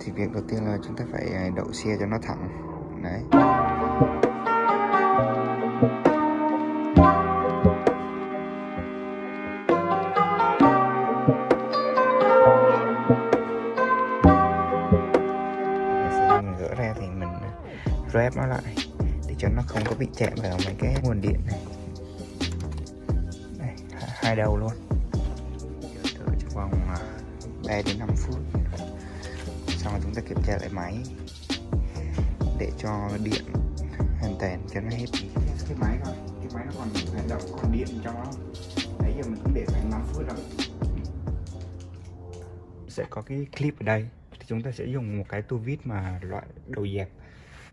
Thì việc đầu tiên là chúng ta phải đậu xe cho nó thẳng. Đấy. Sau mình gỡ ra thì mình wrap nó lại để cho nó không có bị chạm vào mấy cái nguồn điện này. Đây, hai đầu luôn. Thử trong vòng 3 đến 5 phút. Xong rồi chúng ta kiểm tra lại máy để cho điện hoàn toàn cho nó hết. Cái máy coi, cái máy nó còn hoạt động, còn điện trong nó. Nãy giờ mình cũng để khoảng 5 phút rồi. Sẽ có cái clip ở đây thì chúng ta sẽ dùng một cái tua vít mà loại đầu dẹp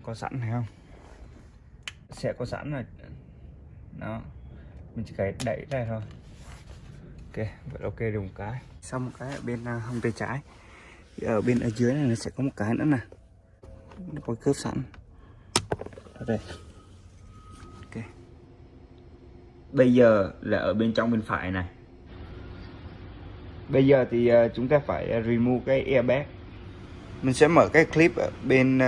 có sẵn, thấy không? Sẽ có sẵn rồi. Đó, mình chỉ cái đẩy ra thôi. Ok, vậy ok được một cái. Xong một cái ở bên hông tay trái. Thì ở bên ở dưới này nó sẽ có một cái nữa nè, nó có khớp sẵn ở đây. Ok, bây giờ là ở bên trong bên phải này. Bây giờ thì chúng ta phải remove cái airbag. Mình sẽ mở cái clip ở bên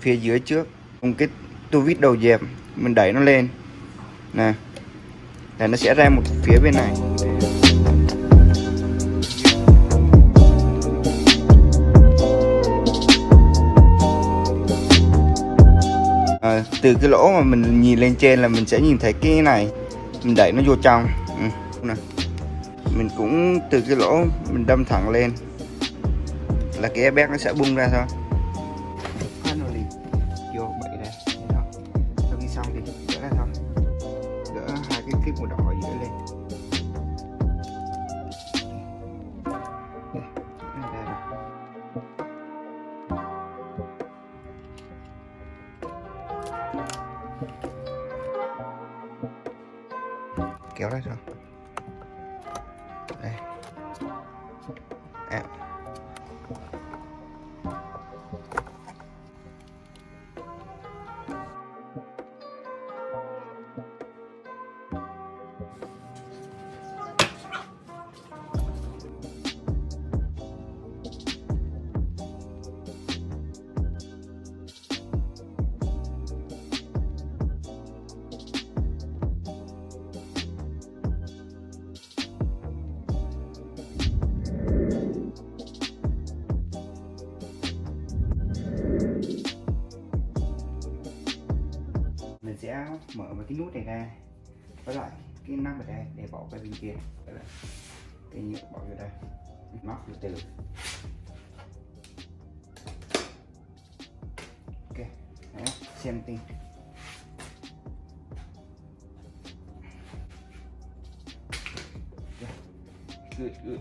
phía dưới trước, dùng cái tua vít đầu dẹp mình đẩy nó lên nè, là nó sẽ ra một phía bên này. Từ cái lỗ mà mình nhìn lên trên là mình sẽ nhìn thấy cái này, mình đẩy nó vô trong. Nè. Mình cũng từ cái lỗ mình đâm thẳng lên là cái airbag nó sẽ bung ra thôi. Finally vô bậy ra, thấy không? Sau khi xong thì gỡ ra thôi, gỡ hai cái clip màu đỏ ở dưới lên. Đây, ra rồi. Kéo ra thôi. Đây. À. Mình sẽ mở một cái nút này ra với lại cái nắp ở đây để bỏ qua bên kia. Cái nhựa bỏ vô đây, móc từ từ. Ok, đấy, xem tin. Good.